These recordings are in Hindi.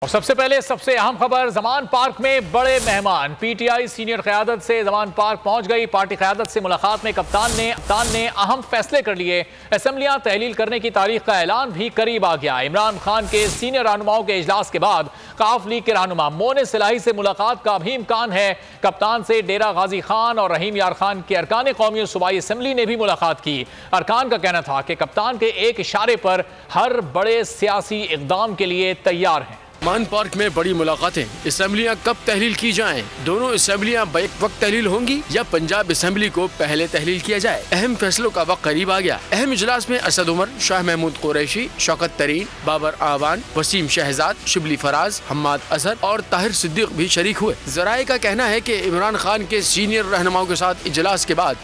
और सबसे पहले सबसे अहम खबर, जमान पार्क में बड़े मेहमान। पीटीआई सीनियर क़यादत से जमान पार्क पहुंच गई। पार्टी क़यादत से मुलाकात में कप्तान ने अहम फैसले कर लिए। असेंबलियां तहलील करने की तारीख का ऐलान भी करीब आ गया। इमरान खान के सीनियर रहनुमाओं के इजलास के बाद काफ लीग के रहनुमा मोनिस इलाही से मुलाकात का भी इम्कान है। कप्तान से डेरा गाजी खान और रहीम यार खान के अरकान कौमी और सूबाई असेंबली ने भी मुलाकात की। अरकान का कहना था कि कप्तान के एक इशारे पर हर बड़े सियासी इक़दाम के लिए तैयार हैं। मान पार्क में बड़ी मुलाकातें, असेंबलियां कब तहलील की जाएं? दोनों असेंबलियां बैक वक्त तहलील होंगी या पंजाब असेंबली को पहले तहलील किया जाए? अहम फैसलों का वक्त करीब आ गया। अहम इजलास में असद उमर, शाह महमूद कुरैशी, शौकत तरीन, बाबर आवान, वसीम शहजाद, शिबली फराज, हम्माद असद और ताहिर सिद्दीक भी शरीक हुए। जराए का कहना है कि इमरान खान के सीनियर रहनुमाओं के साथ इजलास के बाद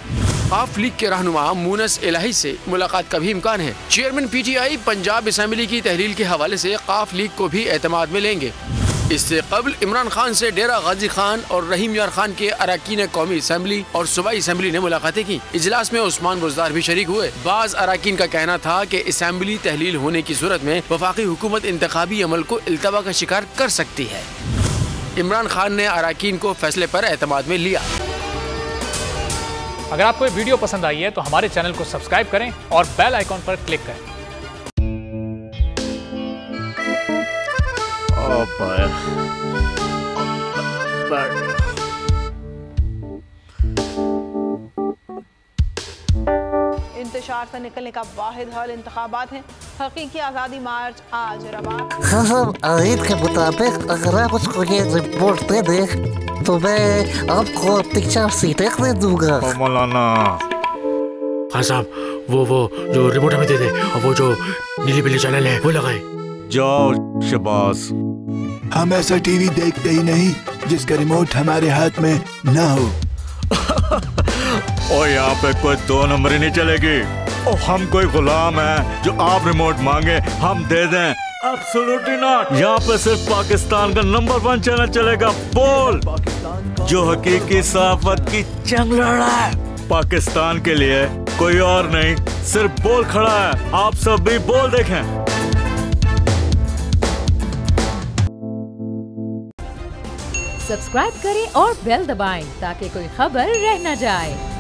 काफ लीग के रहनुमा मोनिस इलाही से मुलाकात का भी इम्कान है। चेयरमैन पीटीआई पंजाब असेंबली की तहलील के हवाले से काफ लीग को भी एतमाद में लेंगे। इससे कबल इमरान खान से डेरा गाजी खान और रहीम यार खान के अरकान कौमी असेंबली और सूबाई असेंबली ने मुलाकातें की। इजलास में उस्मान बुज़दार भी शरीक हुए। बाज़ अरकान का कहना था कि असेंबली तहलील होने की सूरत में वफाकी हुकूमत इंतखाबी अमल को इल्तवा का शिकार कर सकती है। इमरान खान ने अरकान को फैसले पर एतमाद में लिया। अगर आपको ये वीडियो पसंद आई है तो हमारे चैनल को सब्सक्राइब करें और बेल आइकॉन पर क्लिक करें। इंतशार से निकलने का वाहिद हल इंतखाबात है। हकीकी आज़ादी मार्च आज रवा। हाँ, आयत के मुताबिक अगर आप उसको ये रिपोर्ट दे दें तो मैं आपको 3-4 सीटें दे दूंगा। मौलाना हाँ साहब, वो जो रिमोट हमें दे दे और वो जो नीली पीली चैनल है वो लगाए। जाओ शबाज। हम ऐसा टीवी देखते ही नहीं जिसका रिमोट हमारे हाथ में ना हो। और यहाँ पे कोई 2 नंबर ही नहीं चलेगी। और हम कोई गुलाम है जो आप रिमोट मांगे हम दे दें? Absolutely not. यहाँ पे सिर्फ पाकिस्तान का नंबर 1 चैनल चलेगा, बोल, जो हकीकी सहाफत की जंग लड़ रहा है। पाकिस्तान के लिए कोई और नहीं, सिर्फ बोल खड़ा है। आप सब भी बोल देखें। सब्सक्राइब करें और बेल दबाएं ताकि कोई खबर रह न जाए।